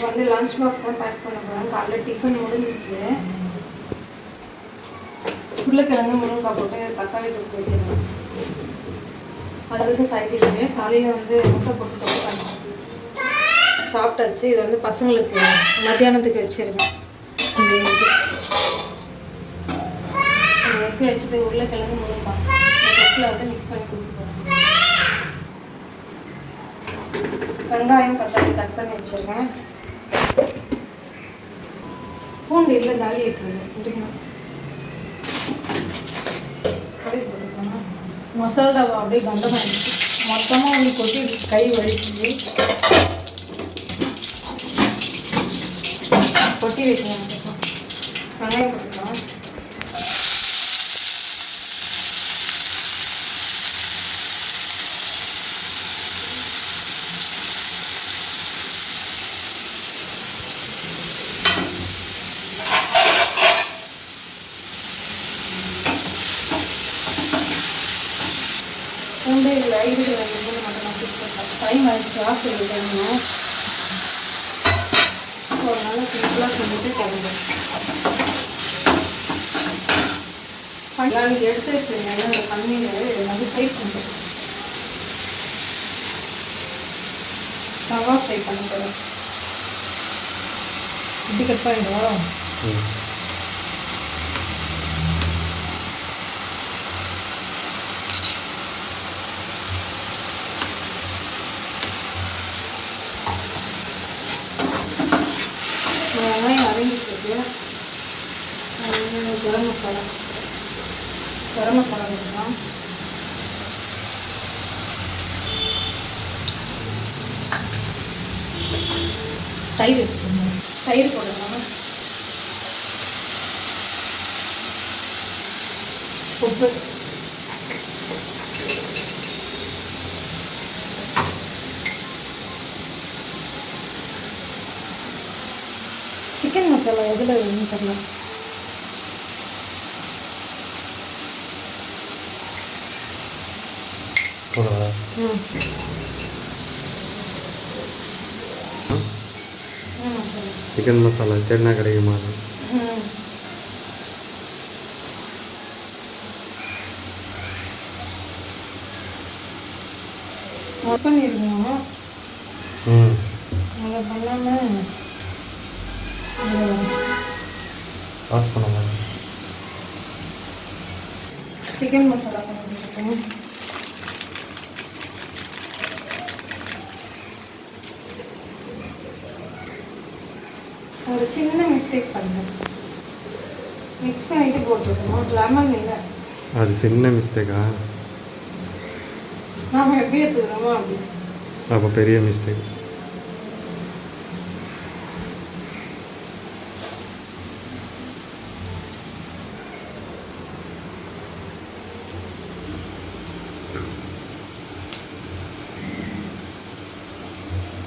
வந்து lunch box தான் back பண்ண போகிறேன். காலைல டிஃபன் முடிஞ்சிச்சு. உருளைக்கிழங்கு முருங்கைக்காய் போட்டு தக்காளி தொக்கு வைக்கிறேன். அதுக்கு சைட் டிஷ்ஷு காலையில் வந்து முட்டை போட்டு தொட்டு சாப்பிட்டாச்சு. இது வந்து பசங்களுக்கு மத்தியானத்துக்கு வச்சுருக்கேன். இந்த எக்கு வச்சுட்டு உருளைக்கிழங்கு முருங்கைக்காய் இந்த தொக்கில் வந்து மிக்ஸ் பண்ணி கொடுத்து போகிறேன். வெங்காயம் தக்காளி கட் பண்ணி வச்சுருக்கேன். பூண்டு இல்லை காலி வச்சுருக்கேன். மசாலா அப்படியே கண்டமாகிடுச்சு. மொத்தமாக வந்து கொட்டி கை வலிக்குது. கொட்டி வைக்கலாம். வெங்காயம் போட்டுக்கலாம். பூண்டு இதில் இருக்கிற பூண்டு மட்டும் நான் ஃபிக்ஸ் பண்ணுறேன். டைம் ஆகிடுச்சு ஹாஸ்பிட்டல் ஒரு நாள் சிம்பிளாக செஞ்சுட்டு கிளம்புறேன். நாளைக்கு எடுத்து வச்சுருந்தேன். அந்த பன்னீர் வந்து ஃப்ரை பண்ணுறேன். தவா ஃப்ரை பண்ண போகிறேன். இப்படி கட் பண்ணிடுவோம். வெங்காயம் அரைஞ்சிட்டு கரம் மசாலா போட்டுக்கலாம். தயிர் போட்டுக்கலாம். உப்பு சிக்கன் மசாலா எதில் வேணும்னு தெரியல. சிக்கன் மசாலா தேடினா கிடைக்குமா? வாஷ் பண்ணிருக்கோம். அதை பண்ணாமல் வாஷ் பண்ணலாம். சிக்கன் மசாலா பண்ணிருக்கோம். ஒரு சின்ன மிஸ்டேக் பண்ணேன். மிக்ஸ் பண்ணிட்டு போட்டுருக்கோம். லெமன் இல்லை. அது சின்ன மிஸ்டேக்கா? நாம் எப்படி எடுத்துக்கிறோமோ அப்படி. அப்போ பெரிய மிஸ்டேக்.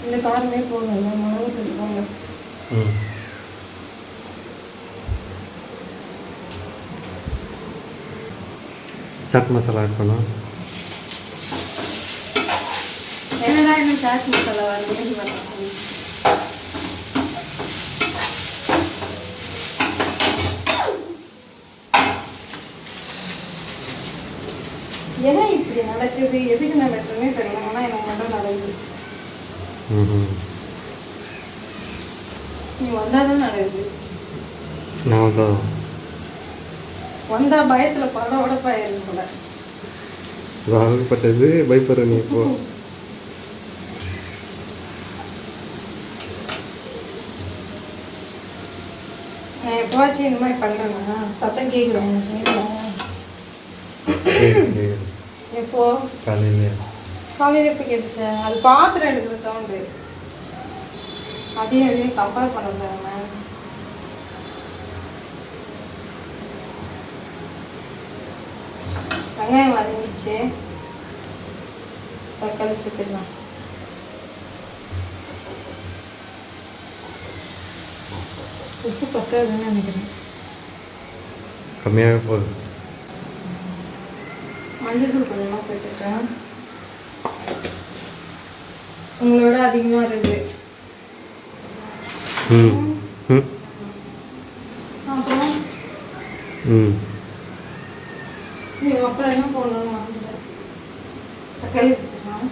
இந்த காரமே போகல. மிளகுத்தூள் போங்க. சாட் மசாலா ஆட் பண்ணோம். என்னடா இன்னும் சாட் மசாலா வருது பண்ணலாம். ஏன்னா இப்படி நடக்குது, எதுக்கு நம்ம எப்பவுமே தெரியல. ஆனால் எனக்கு மட்டும் நடக்குது. நீ வந்தாதான் நடக்குது. நான் வந்தா பயத்துல பல உடப்பாயிருக்கு போல. வாங்கப்பட்டது பயப்படுற நீ இப்போ. நான் எப்போவாச்சும் இந்த மாதிரி பண்றேன்னா சத்தம் கேட்குறேன். எப்போ காலையில் எப்போ கேட்டுச்சு? அது பாத்திரம் எடுக்கிற சவுண்டு. அதையும் எதையும் கம்பேர் பண்ணுறேன். வெங்காயம் வதங்கிச்சு. தக்காளி சேர்த்துக்கலாம். உப்பு பத்தாதுன்னு நினைக்கிறேன். கம்மியாக போகுது. மஞ்சள் தூள் கொஞ்சமாக சேர்த்துட்டேன். உங்களோட அதிகமாக இருக்குது. ம் ம் அப்புறம் ம் அப்புறம் என்ன போடணும்னு மறந்துட்டேன். தக்காளி எடுத்துக்கலாம்.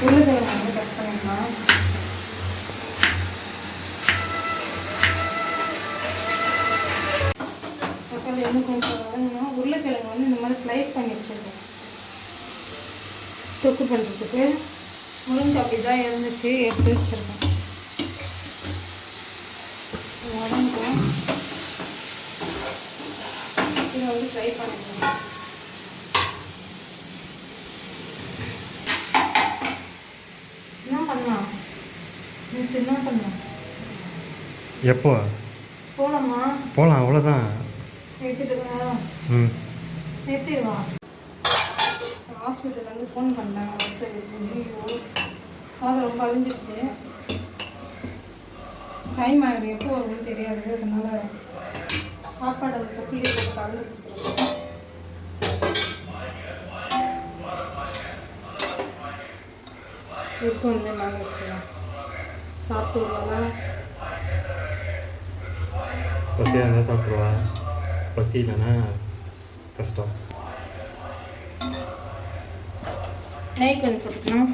உருளைக்கிழங்கு வந்து கட் பண்ணிக்கலாம். தக்காளி இன்னும் கொஞ்சம் வதங்கணும். உருளைக்கிழங்கு வந்து இந்த மாதிரி ஸ்லைஸ் பண்ணி வச்சுருக்கேன் தொக்கு பண்ணுறதுக்கு. முழுங்க அப்படி தான் இருந்துச்சு, எடுத்து வச்சுருக்கேன். வதங்கும். இதை வந்து ஃப்ரை பண்ணிக்கலாம். என்ன பண்ணலாம்? நேற்று என்ன பண்ணலாம்? எப்போ போகலாமா? போகலாம் அவ்வளோதான். நிறுத்திட்டுங்களா? ம் நிறுத்திடுவா. ஹாஸ்பிட்டல்லேருந்து ஃபோன் பண்ணேன். சரி, ஐயோ சாதம் ரொம்ப அழிஞ்சிருச்சு. டைம் ஆகிடும், எப்போ வரும்னு தெரியாது. அதனால் சாப்பாடு அந்த தொக்குலேயே போட்டு கலந்து கொடுத்துருவேன். இப்போ வந்து மேலே வச்சுக்கலாம். சாப்பிட்டு வருவாங்க. பசியாக இருந்தால் சாப்பிட்ருவா, பசி இல்லைன்னா கஷ்டம். நெய் கொஞ்சம் போட்டுக்கலாம்.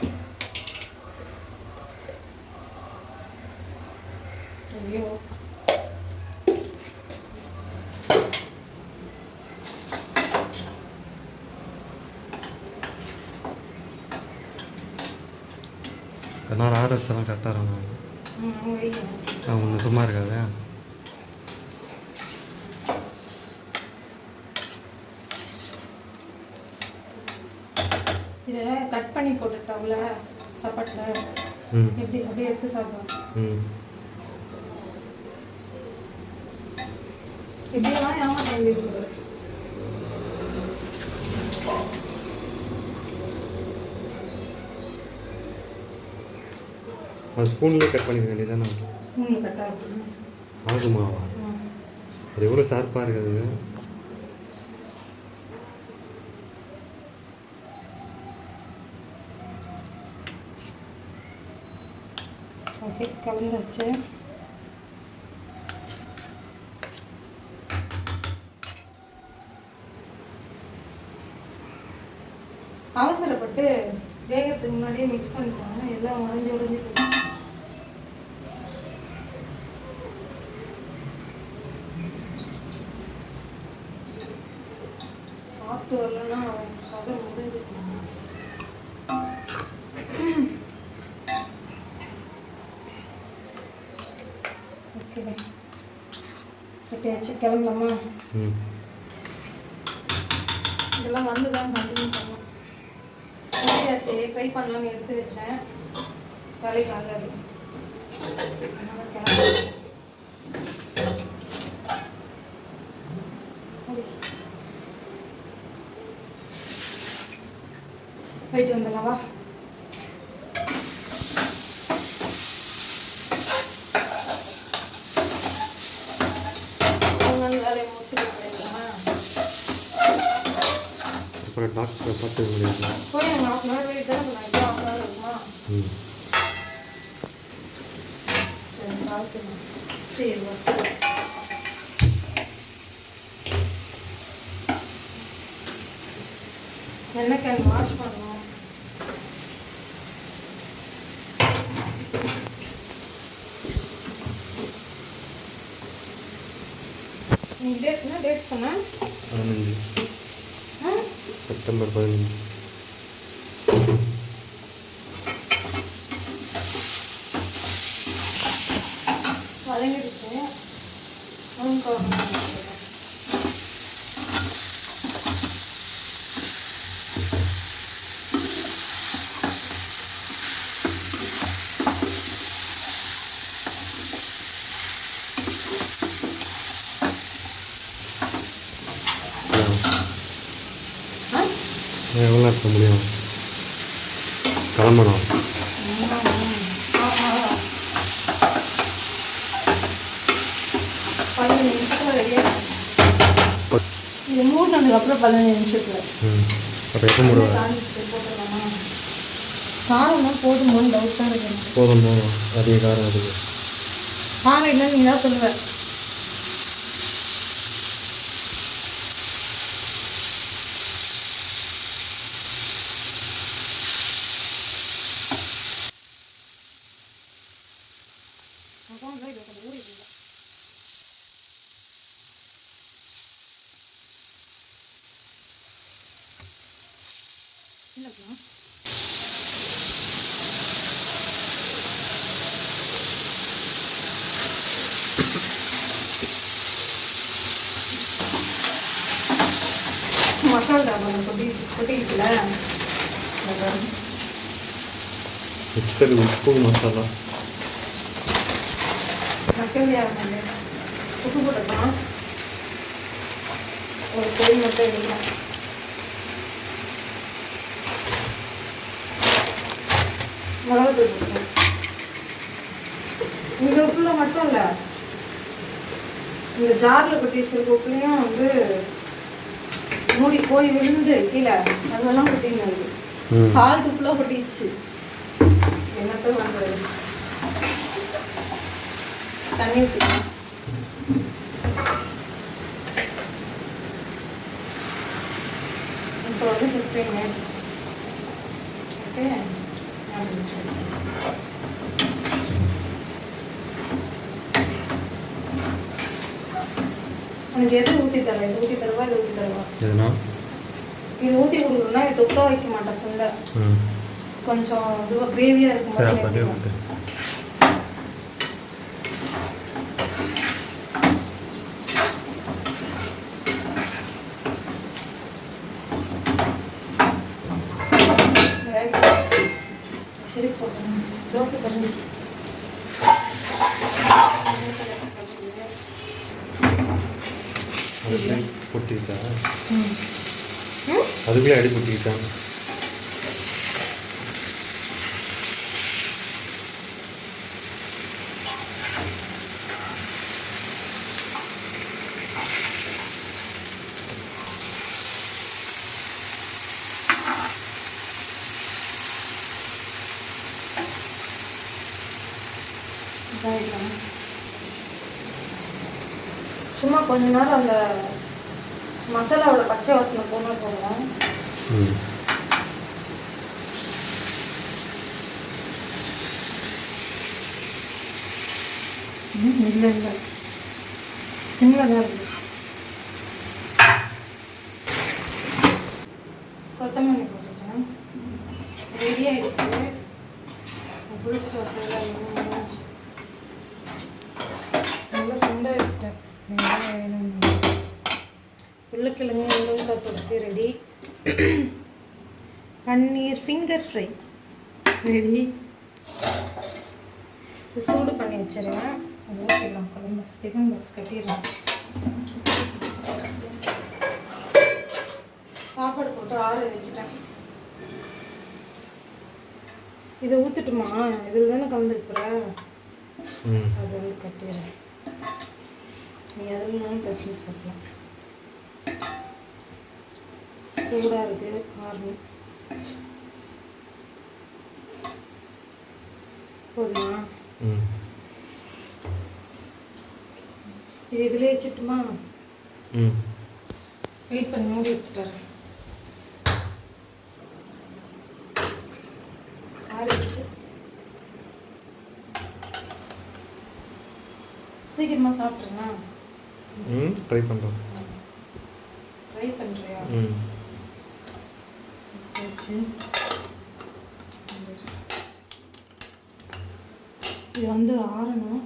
ஐயோ கண்ணார் ஆற வச்சாலும் கரெக்டாக இருக்கும். வைங்க. ஒன்று சும்மா இருக்காது. இதை கட் பண்ணி போட்டுட்டாவுல சாப்பாட்டில். ம் எப்படி அப்படியே எடுத்து சாப்பிடுவோம். ம் எப்படியெல்லாம் ஏமாற்ற வேண்டியிருக்குது. அது ஸ்பூன்லேயே கட் பண்ணிக்க வேண்டியதானே. ஸ்பூனில் கட் ஆகும். ஆகுமாவா? அது எவ்வளோ ஷார்ப்பாக இருக்குது. ஓகே, கலந்தாச்சு. அவசரப்பட்டு வேகிறதுக்கு முன்னாடியே மிக்ஸ் பண்ணிட்டாங்க. எல்லாம் உடஞ்சி உடஞ்சி போச்சு. சாப்பிட்டு வரலன்னா கதை முடிஞ்சுக்கணும். ஓகே, கட்டியாச்சு. கிளம்பலாமா? ம் இதெல்லாம் வந்து தான் கண்டினியூ பண்ணணும். கட்டியாச்சு. ஃப்ரை பண்ணலான்னு எடுத்து வச்சேன். வேலைக்கு நல்லது. அதனால கிளம்பலாம். போயிட்டு வந்துடலாவா? வேலையை முடிச்சுட்டு போயிடலாமா? அப்புறம் டாக்டரை பார்த்துக்க முடியாது. போய் நாங்கள் ஹாஃப் அன் ஹவர் வெயிட் தானே பண்ணாங்க. இப்போ ஹாஃப் அன் ஹவர் இருக்குமா? ம் சரி, பார்த்துக்கலாம். சரி, ஓகே. எண்ணெய் கேன் வாஷ் பண்ணணும். நீ டேட்னா டேட் சொன்னேன். 15 செப்டம்பர் 15. வதங்கிடுச்சு. முருங்கைக்காய் எவ்வளோ இருக்க முடியும்? கிளம்பணும். இது மூடினதுக்கப்புறம் 15 நிமிஷத்தில் ம் அப்போ எப்போ மூடுவா? போட்டுடலாமா? காரம் தான் போதுமோன்னு டவுட்டாக இருக்கு. போதும் போதும், அதிக காரம் இருக்குது. காரம் இல்லைன்னு நீ தான் சொல்லுவேன். மசாலா டப்பா கொட்டிடுச்சுல, மிக்சர் உப்பு மசாலா மசாலா உப்பு போட்டுக்கலாம். ஒரு பொடி மட்டும் இல்லை, மிளகாத்தூள் போட்டுக்கலாம். இந்த உப்புல மட்டும் இல்லை, இந்த ஜாரில் கொட்டி வச்சிருக்க உப்புலையும் வந்து மூடி போய் விழுந்து கீழே அதெல்லாம் கொட்டிங்க. சால்ட் உப்புலாம் கொட்டிடுச்சு. என்னத்த பண்ணுறது? தண்ணி ஊற்றிக்கலாம். இப்போ வந்து 15 minutes. ஓகே, எனக்கு எது ஊற்றி தரேன்? இது ஊற்றி தருவா, இது ஊற்றி தருவா? எதுனா இது ஊற்றி கொடுக்கணும்னா இது தொக்கா வைக்க மாட்டேன். சுண்டை கொஞ்சம் இதுவாக கிரேவியாக இருக்கும். சரி போட்டேன். தோசை கறி பொட்டிக்கிட்டா? அதுக்குள்ளே அடி பொட்டிக்கிட்டாங்க. சும்மா கொஞ்ச நேரம் அந்த மசாலாவோட பச்சை வாசனை போனால் போதும். இல்லை இல்லை, சிம்மில் தான் இருக்குது. கொத்தமல்லி போட்டுட்டேன். ரெடி ஆகிடுச்சு. புளிச்சிட்டு வரலாம். நல்லா சுண்டை வச்சுட்டேன். உருளைக்கிழங்கு முருங்கைக்காய் தொக்கு ரெடி. பன்னீர் ஃபிங்கர் ஃப்ரை ரெடி. இது சூடு பண்ணி வச்சிருவேன். அது ஊற்றிடலாம். குழம்பு டிஃபன் பாக்ஸ் கட்டிடுறேன். சாப்பாடு போட்டு ஆற வச்சுட்டேன். இதை ஊற்றிட்டுமா? இதில் தானே கலந்துக்குற. அது வந்து கட்டிடுறேன். நீ அதில் பசி சாப்பிடலாம். சூடாக இருக்குது, ஆறணும். போதுமா? இது இதில் வச்சுட்டுமா? வெயிட் பண்ணி மூடி எடுத்துட்டாரு. சீக்கிரமாக சாப்பிட்றேண்ணா. ட்ரை பண்ணுறோம். ட்ரை பண்ணுறியா? இது வந்து ஆறணும்.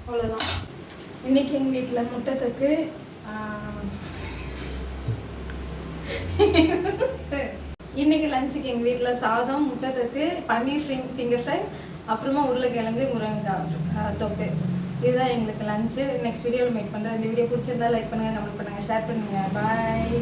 அவ்வளோதான். இன்றைக்கி எங்கள் வீட்டில் முட்டை தொக்கு, இன்றைக்கி லஞ்சுக்கு எங்கள் வீட்டில் சாதம், முட்டை தொக்கு, பன்னீர் ஃபிங்கர் ஃப்ரை, அப்புறமா உருளைக்கிழங்கு முருங்கைக்காய் தொக்கு. இதுதான் எங்களுக்கு லஞ்சு. நெக்ஸ்ட் வீடியோவில் மீட் பண்ணுறேன். இந்த வீடியோ பிடிச்சிருந்தா லைக் பண்ணுங்கள், கமெண்ட் பண்ணுங்கள், ஷேர் பண்ணுங்கள். பாய்.